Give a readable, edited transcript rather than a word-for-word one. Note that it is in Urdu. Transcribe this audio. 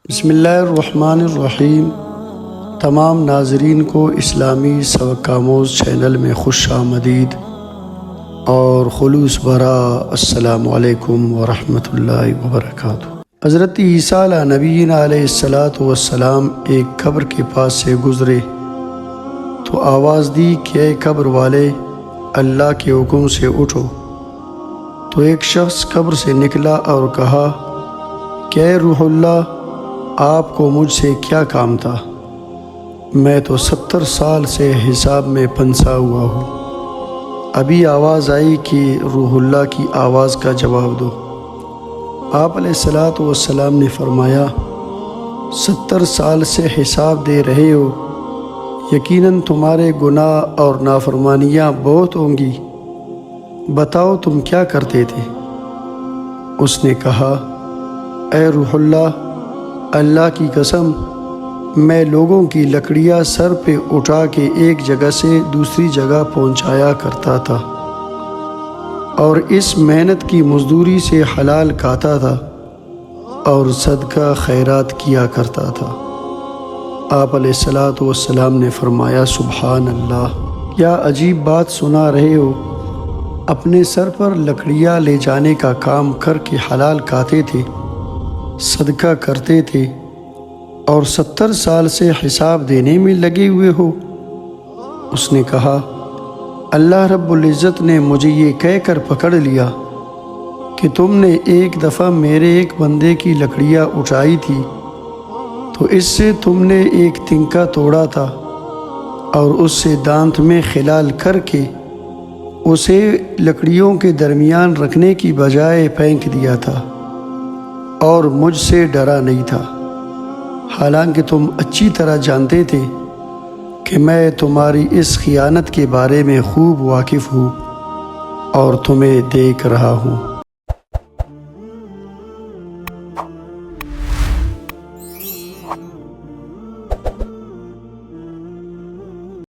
بسم اللہ الرحمن الرحیم۔ تمام ناظرین کو اسلامی سبق آموز چینل میں خوش آمدید اور خلوص بھرا السلام علیکم ورحمۃ اللہ وبرکاتہ۔ حضرت عیسیٰ علیہ نبینا علیہ السلام ایک قبر کے پاس سے گزرے تو آواز دی کہ اے قبر والے، اللہ کے حکم سے اٹھو۔ تو ایک شخص قبر سے نکلا اور کہا کہ اے روح اللہ، آپ کو مجھ سے کیا کام تھا؟ میں تو 70 سال سے حساب میں پھنسا ہوا ہوں۔ ابھی آواز آئی کہ روح اللہ کی آواز کا جواب دو۔ آپ علیہ السلام نے فرمایا، 70 سال سے حساب دے رہے ہو، یقیناً تمہارے گناہ اور نافرمانیاں بہت ہوں گی، بتاؤ تم کیا کرتے تھے؟ اس نے کہا، اے روح اللہ، اللہ کی قسم، میں لوگوں کی لکڑیاں سر پہ اٹھا کے ایک جگہ سے دوسری جگہ پہنچایا کرتا تھا اور اس محنت کی مزدوری سے حلال کھاتا تھا اور صدقہ خیرات کیا کرتا تھا۔ آپ علیہ السلام نے فرمایا، سبحان اللہ، کیا عجیب بات سنا رہے ہو؟ اپنے سر پر لکڑیاں لے جانے کا کام کر کے حلال کھاتے تھے، صدقہ کرتے تھے اور 70 سال سے حساب دینے میں لگے ہوئے ہو۔ اس نے کہا، اللہ رب العزت نے مجھے یہ کہہ کر پکڑ لیا کہ تم نے ایک دفعہ میرے ایک بندے کی لکڑیاں اٹھائی تھی تو اس سے تم نے ایک تنکا توڑا تھا اور اس سے دانت میں خلال کر کے اسے لکڑیوں کے درمیان رکھنے کی بجائے پھینک دیا تھا اور مجھ سے ڈرا نہیں تھا، حالانکہ تم اچھی طرح جانتے تھے کہ میں تمہاری اس خیانت کے بارے میں خوب واقف ہوں اور تمہیں دیکھ رہا ہوں۔